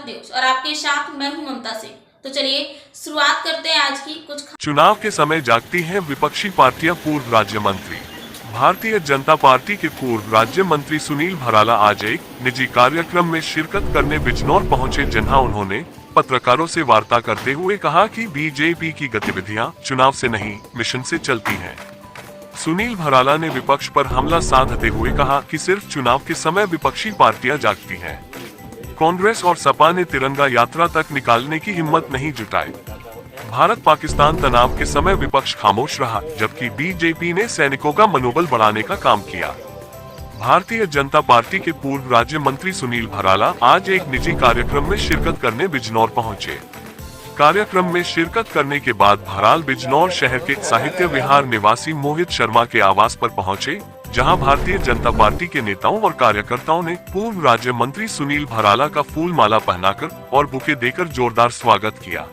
Bharat news और आपके साथ मैं हूं ममता सिंह। तो चलिए शुरुआत करते हैं आज की कुछ चुनाव के समय जागती हैं विपक्षी पार्टियां। पूर्व राज्य मंत्री भारतीय जनता पार्टी के पूर्व राज्य मंत्री सुनील भराला आज एक निजी कार्यक्रम में शिरकत करने बिजनौर पहुंचे, जहां उन्होंने पत्रकारों से वार्ता करते हुए कहा कि बीजेपी की गतिविधियां चुनाव से नहीं मिशन से चलती हैं। सुनील भराला ने विपक्ष पर हमला साधते हुए कहा कि सिर्फ चुनाव के समय विपक्षी पार्टियां जागती हैं। कांग्रेस और सपा ने तिरंगा यात्रा तक निकालने की हिम्मत नहीं जुटाई। भारत पाकिस्तान तनाव के समय विपक्ष खामोश रहा, जबकि बीजेपी ने सैनिकों का मनोबल बढ़ाने का काम किया। भारतीय जनता पार्टी के पूर्व राज्य मंत्री सुनील भराला आज एक निजी कार्यक्रम में शिरकत करने बिजनौर पहुंचे। कार्यक्रम में शिरकत करने के बाद भराल बिजनौर शहर के साहित्य विहार निवासी मोहित शर्मा के आवास पर पहुंचे, जहां भारतीय जनता पार्टी के नेताओं और कार्यकर्ताओं ने पूर्व राज्य मंत्री सुनील भराला का फूल माला पहनाकर और बुके देकर जोरदार स्वागत किया।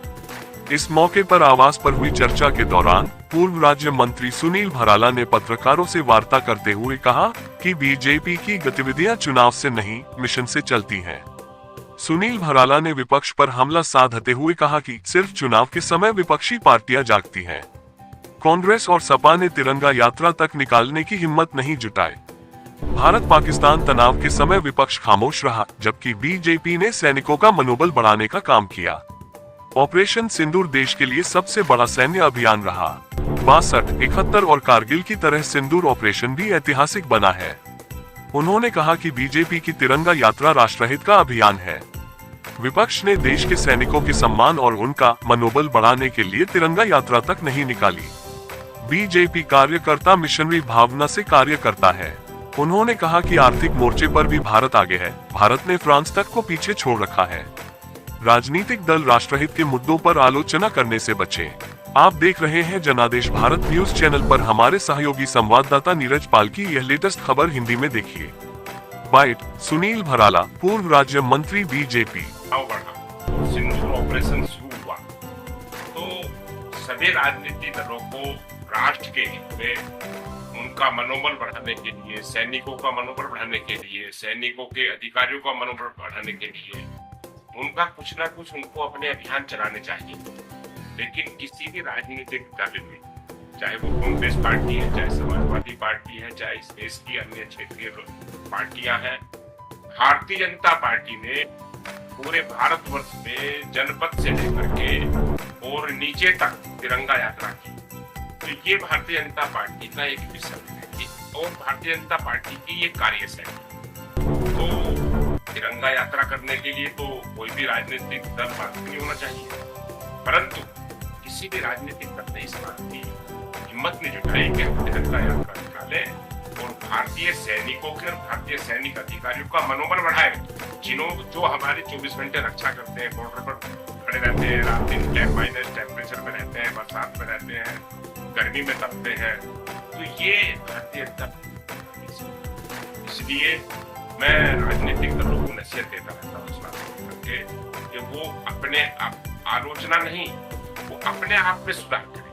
इस मौके पर आवास पर हुई चर्चा के दौरान पूर्व राज्य मंत्री सुनील भराला ने पत्रकारों से वार्ता करते हुए कहा कि बीजेपी की गतिविधियां चुनाव से नहीं मिशन से चलती हैं। सुनील भराला ने विपक्ष पर हमला साधते हुए कहा कि सिर्फ चुनाव के समय विपक्षी पार्टियां जागती हैं। कांग्रेस और सपा ने तिरंगा यात्रा तक निकालने की हिम्मत नहीं जुटाई। भारत पाकिस्तान तनाव के समय विपक्ष खामोश रहा, जबकि बीजेपी ने सैनिकों का मनोबल बढ़ाने का काम किया। ऑपरेशन सिंदूर देश के लिए सबसे बड़ा सैन्य अभियान रहा। 62, 71 और कारगिल की तरह सिंदूर ऑपरेशन भी ऐतिहासिक बना है। उन्होंने कहा कि बीजेपी की तिरंगा यात्रा राष्ट्रहित का अभियान है। विपक्ष ने देश के सैनिकों के सम्मान और उनका मनोबल बढ़ाने के लिए तिरंगा यात्रा तक नहीं निकाली। बीजेपी कार्यकर्ता मिशनरी भावना से कार्य करता है। उन्होंने कहा कि आर्थिक मोर्चे पर भी भारत आगे है। भारत ने फ्रांस तक को पीछे छोड़ रखा है। राजनीतिक दल राष्ट्रहित के मुद्दों पर आलोचना करने से बचें। आप देख रहे हैं जनादेश भारत न्यूज चैनल पर। हमारे सहयोगी संवाददाता नीरज पाल की यह लेटेस्ट खबर हिंदी में देखिए। बाइट, सुनील भराला, पूर्व राज्य मंत्री बीजेपी। सिंदूर ऑपरेशन शुरू हुआ तो सभी राजनीतिक दलों को राष्ट्र के हित में उनका मनोबल बढ़ाने के लिए, सैनिकों का मनोबल बढ़ाने के लिए, सैनिकों के अधिकारियों का मनोबल बढ़ाने के लिए उनका कुछ ना कुछ उनको अपने अभियान चलाने चाहिए। लेकिन किसी भी राजनीतिक दल में, चाहे वो कांग्रेस पार्टी है, चाहे समाजवादी पार्टी है, चाहे इस देश की अन्य क्षेत्रीय पार्टियां हैं, भारतीय जनता पार्टी ने पूरे भारतवर्ष में जनपद से लेकर के और नीचे तक तिरंगा यात्रा की। तो ये भारतीय जनता पार्टी का एक मिशन है और भारतीय जनता पार्टी की ये कार्यशैली। तो तिरंगा यात्रा करने के लिए तो कोई भी राजनीतिक दल बात नहीं होना चाहिए, परंतु किसी भी राजनीतिक दल ने इस बात की हिम्मत नहीं जुटाई कि हम तिरंगा यात्रा निकाले और भारतीय सैनिकों के और भारतीय सैनिक अधिकारियों का मनोबल बढ़ाए, जो हमारे 24 घंटे रक्षा करते हैं, बॉर्डर पर खड़े रहते हैं, रात दिन -, टेम्परेचर में रहते हैं, बरसात में रहते हैं, गर्मी में तपते हैं। तो ये भारतीय दल, इसलिए मैं राजनीतिक दलों को नसीहत देता रहता हूँ इस बात करके कि वो अपने आलोचना नहीं, वो अपने आप में सुधार करें,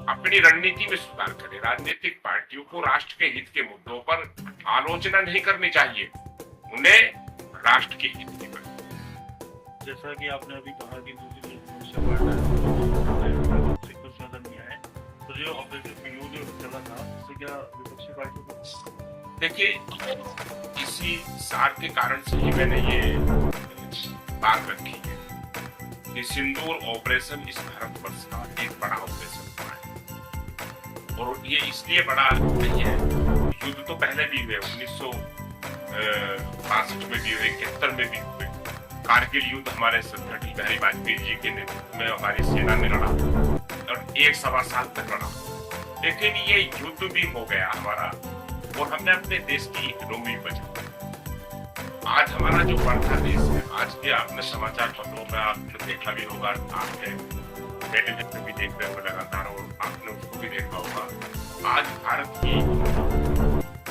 अपनी रणनीति में सुधार करें। राजनीतिक पार्टियों को राष्ट्र के हित के मुद्दों पर आलोचना नहीं करनी चाहिए, उन्हें राष्ट्र के हित की पर। जैसा कि आपने अभी कहा कि दूसरी कुछ नजर नहीं आए, तो जो ऑपरेशन सिंदूर जो चला था उससे क्या विपक्षी पार्टियों को? देखिए, इसी सार के कारण से ही मैंने ये बात रखी है कि सिंदूर ऑपरेशन इस भारतवर्ष का एक बड़ा ऑपरेशन हुआ है। और ये इसलिए बड़ा नहीं है, युद्ध तो पहले भी हुए, 1962 में भी हुए, 71 में भी हुए। कारगिल युद्ध हमारे श्रद्धा अटल बिहारी वाजपेयी जी के नेतृत्व में हमारी सेना ने लड़ा और 1-1.25 साल तक लड़ा। लेकिन ये युद्ध भी हो गया हमारा और हमने अपने देश की इकोनॉमी बचाई। आज हमारा जो बढ़ता देश है, आज के आपने समाचार पत्रों में आपने देखा भी होगा, आपने टेलीविजन में भी देख रहे हो लगातार और आपने उसको भी देखा होगा। आज भारत की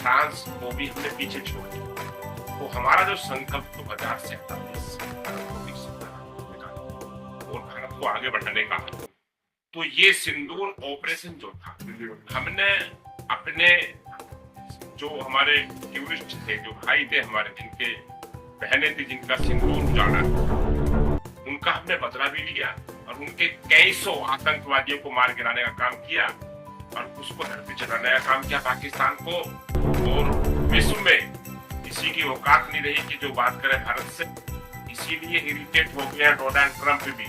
फ्रांस को भी हमने पीछे छोड़ दिया। तो हमारा जो संकल्प 2047 और भारत को आगे बढ़ाने का, तो ये सिंदूर ऑपरेशन जो था, हमने अपने जो हमारे टूरिस्ट थे, जो भाई थे हमारे, जिनके बहनें थी, जिनका सिंदूर उजाड़ा, उनका हमने बदला भी लिया और उनके कई सौ आतंकवादियों को मार गिराने का काम किया और उसको धरती चलाने का काम किया पाकिस्तान को। और विश्व में किसी की औकात नहीं रही कि जो बात करे भारत से। इसीलिए इरिटेट हो गया डोनाल्ड ट्रंप भी,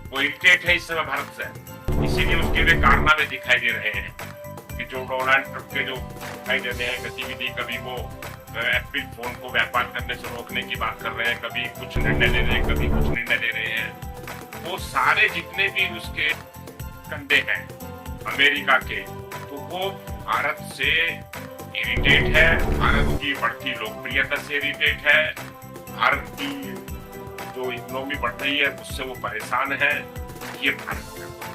वो इरिटेट है इस समय भारत से। इसीलिए उसके वे कारनामे दिखाई दे रहे हैं कि जो डोनाल्ड ट्रंप के जो दिखाई दे रहे हैं गतिविधि, कभी वो एप्पल फोन को व्यापार करने से रोकने की बात कर रहे हैं, कभी कुछ निर्णय ले रहे हैं, कभी कुछ निर्णय ले रहे हैं। वो सारे जितने भी उसके कंधे हैं अमेरिका के, तो वो भारत से इरिटेट है, भारत की बढ़ती लोकप्रियता से इरिटेट है, भारत की जो इकोनॉमी बढ़ रही है उससे वो परेशान है। ये भारत